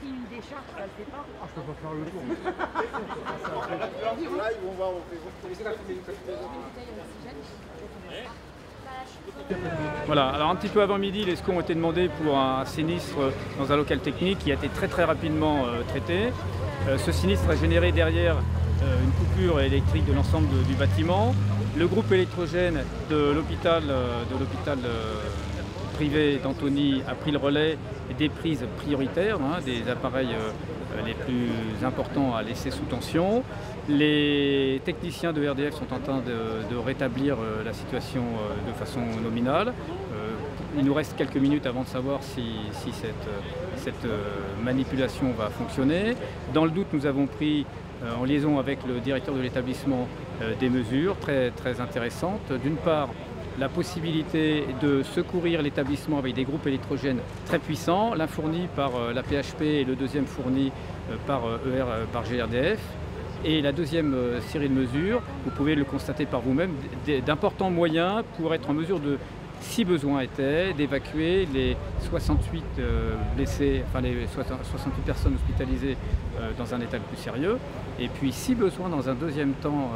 Une décharge, ça le fait pas. Ah, je peux pas faire le tour. Là, ils vont voir. Voilà, alors un petit peu avant midi, les secours ont été demandés pour un sinistre dans un local technique qui a été très rapidement traité. Ce sinistre a généré derrière une coupure électrique de l'ensemble du bâtiment. Le groupe électrogène de l'hôpital privé d'Antony a pris le relais des prises prioritaires, des appareils les plus importants à laisser sous tension. Les techniciens de RDF sont en train de rétablir la situation de façon nominale. Il nous reste quelques minutes avant de savoir si cette manipulation va fonctionner. Dans le doute, nous avons pris en liaison avec le directeur de l'établissement des mesures très intéressantes. D'une part, la possibilité de secourir l'établissement avec des groupes électrogènes très puissants, l'un fourni par la PHP et le deuxième fourni par GRDF. Et la deuxième série de mesures, vous pouvez le constater par vous-même, d'importants moyens pour être en mesure de, si besoin était, d'évacuer les 68 blessés, enfin les 68 personnes hospitalisées dans un état le plus sérieux, et puis si besoin dans un deuxième temps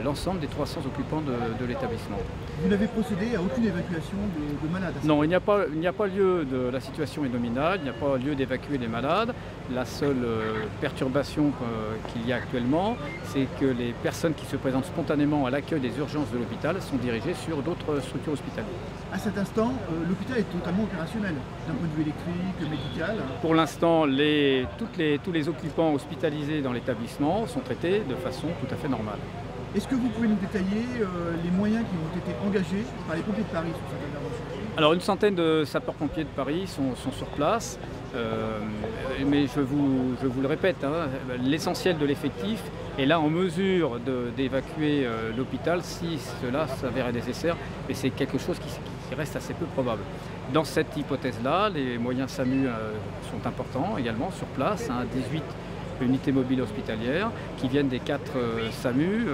l'ensemble des 300 occupants de l'établissement. Vous n'avez procédé à aucune évacuation de malades? Non, il n'y a pas lieu de la situation est nominale, il n'y a pas lieu d'évacuer les malades. La seule perturbation qu'il y a actuellement, c'est que les personnes qui se présentent spontanément à l'accueil des urgences de l'hôpital sont dirigées sur d'autres structures hospitalières. À cet instant, l'hôpital est totalement opérationnel, d'un point de vue électrique, médical. Pour l'instant, tous les occupants hospitalisés dans l'établissement sont traités de façon tout à fait normale. Est-ce que vous pouvez nous détailler les moyens qui ont été engagés par les pompiers de Paris sur cette intervention? Alors une centaine de sapeurs-pompiers de Paris sont sur place, mais je vous le répète, l'essentiel de l'effectif est là en mesure d'évacuer l'hôpital si cela s'avérait nécessaire, mais c'est quelque chose qui reste assez peu probable. Dans cette hypothèse-là, les moyens SAMU sont importants également sur place, 18 unités mobiles hospitalières qui viennent des 4 SAMU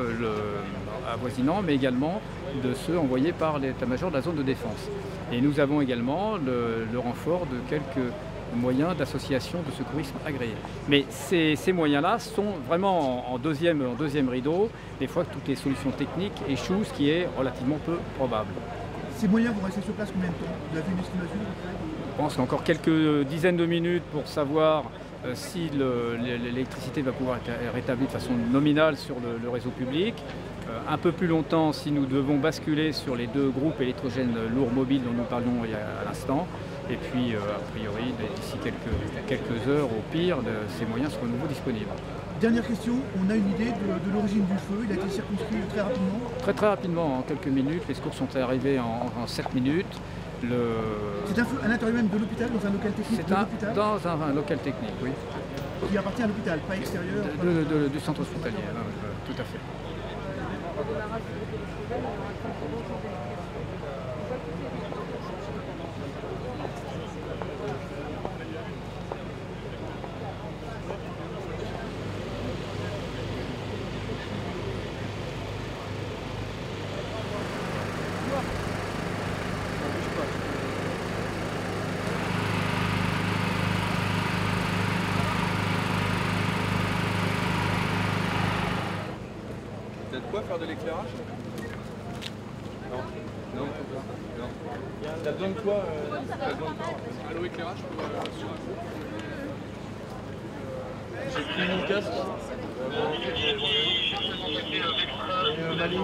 avoisinants, mais également de ceux envoyés par l'état-major de la zone de défense. Et nous avons également le renfort de quelques moyens d'associations de secourisme agréés. Mais ces moyens-là sont vraiment en deuxième rideau, des fois que toutes les solutions techniques échouent, ce qui est relativement peu probable. Ces moyens vont rester sur place combien de temps? Vous avez une estimation? Je pense qu'encore quelques dizaines de minutes pour savoir si l'électricité va pouvoir être rétablie de façon nominale sur le réseau public. Un peu plus longtemps si nous devons basculer sur les 2 groupes électrogènes lourds mobiles dont nous parlions à l'instant. Et puis, a priori, d'ici quelques heures, au pire, ces moyens seront de nouveau disponibles. Dernière question, on a une idée de l'origine du feu, il a été circonscrit très rapidement? Très rapidement, en quelques minutes. Les secours sont arrivés en 7 minutes. C'est un feu à l'intérieur même de l'hôpital, dans un local technique de l'hôpital? Dans un local technique, oui. Qui appartient à l'hôpital, pas extérieur? Du centre hospitalier, tout à fait. T'as de quoi faire de l'éclairage? Non. Non. T'as besoin de quoi Allô, éclairage J'ai pris mon casque. Ma ligne.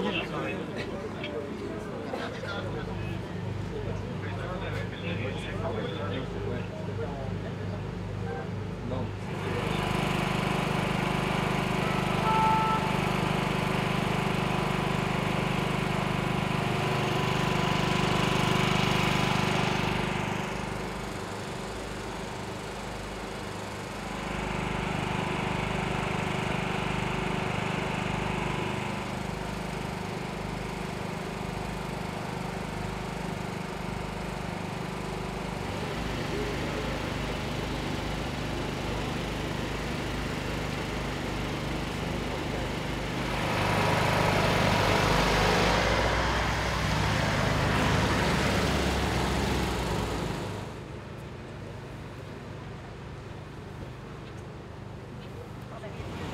Non.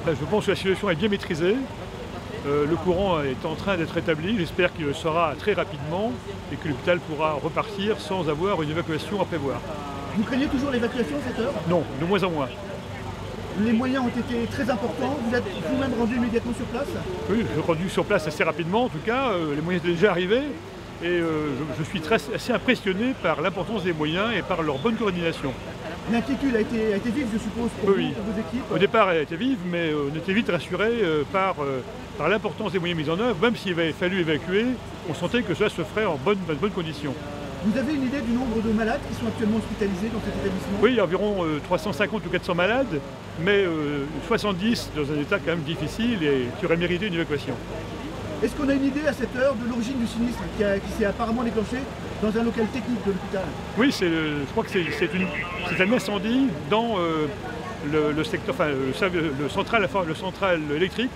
Je pense que la situation est bien maîtrisée. Le courant est en train d'être établi. J'espère qu'il le sera très rapidement et que l'hôpital pourra repartir sans avoir une évacuation à prévoir. Vous craignez toujours l'évacuation à cette heure? Non, de moins en moins. Les moyens ont été très importants. Vous êtes vous-même rendu immédiatement sur place? Oui, je suis rendu sur place assez rapidement en tout cas. Les moyens étaient déjà arrivés et je suis assez impressionné par l'importance des moyens et par leur bonne coordination. L'inquiétude a été vive, je suppose, pour vous, pour vos équipes? Au départ, elle était vive, mais on était vite rassurés par l'importance des moyens mis en œuvre. Même s'il avait fallu évacuer, on sentait que cela se ferait en bonnes conditions. Vous avez une idée du nombre de malades qui sont actuellement hospitalisés dans cet établissement? Oui, il y a environ 350 ou 400 malades, mais 70 dans un état quand même difficile et qui aurait mérité une évacuation. Est-ce qu'on a une idée à cette heure de l'origine du sinistre qui s'est apparemment déclenché dans un local technique de l'hôpital? Oui, je crois que c'est un incendie dans le secteur, enfin le central électrique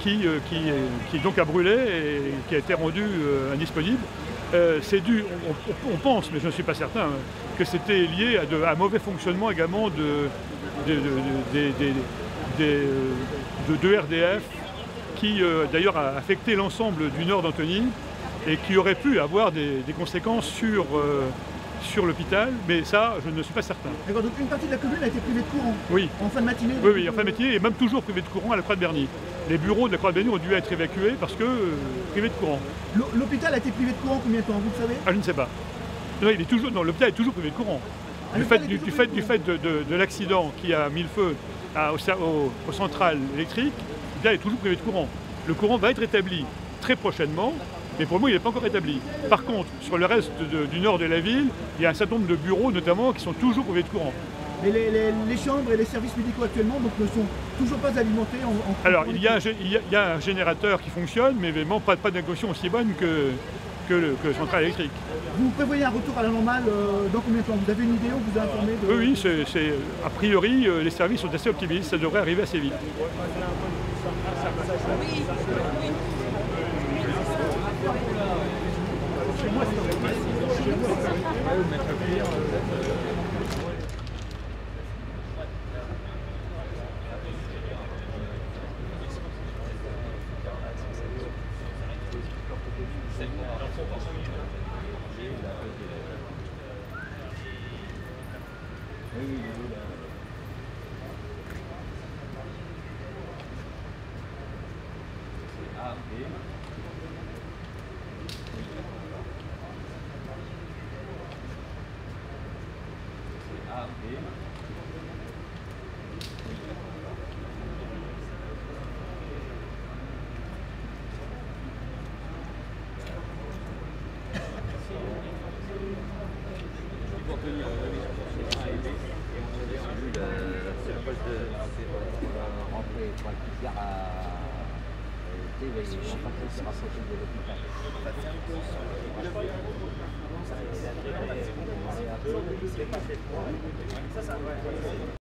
qui donc a brûlé et qui a été rendu indisponible. C'est dû, on pense, mais je ne suis pas certain, que c'était lié à un mauvais fonctionnement également de RDF, qui d'ailleurs a affecté l'ensemble du nord d'Antony et qui aurait pu avoir des conséquences sur l'hôpital, mais ça, je ne suis pas certain. D'accord, donc une partie de la commune a été privée de courant? Oui. En fin de matinée? Oui, en fin de matinée, et même toujours privée de courant à la Croix de Berny. Les bureaux de la Croix de Berny ont dû être évacués parce que privés de courant. L'hôpital a été privé de courant combien de temps, vous le savez? Ah, je ne sais pas. Non, l'hôpital est toujours privé de courant. Du fait de l'accident qui a mis le feu aux centrales électriques, l'hôpital est toujours privé de courant. Le courant va être établi très prochainement, mais pour le moment il n'est pas encore établi. Par contre, sur le reste du nord de la ville, il y a un certain nombre de bureaux notamment qui sont toujours privés de courant. Mais les chambres et les services médicaux actuellement donc, ne sont toujours pas alimentés en Alors il y a un générateur qui fonctionne, mais vraiment pas d'inconnexion aussi bonne que le central électrique. Vous prévoyez un retour à la normale dans combien de temps? Vous avez une idée, on vous a informé de... Oui, a priori les services sont assez optimistes, ça devrait arriver assez vite. Ça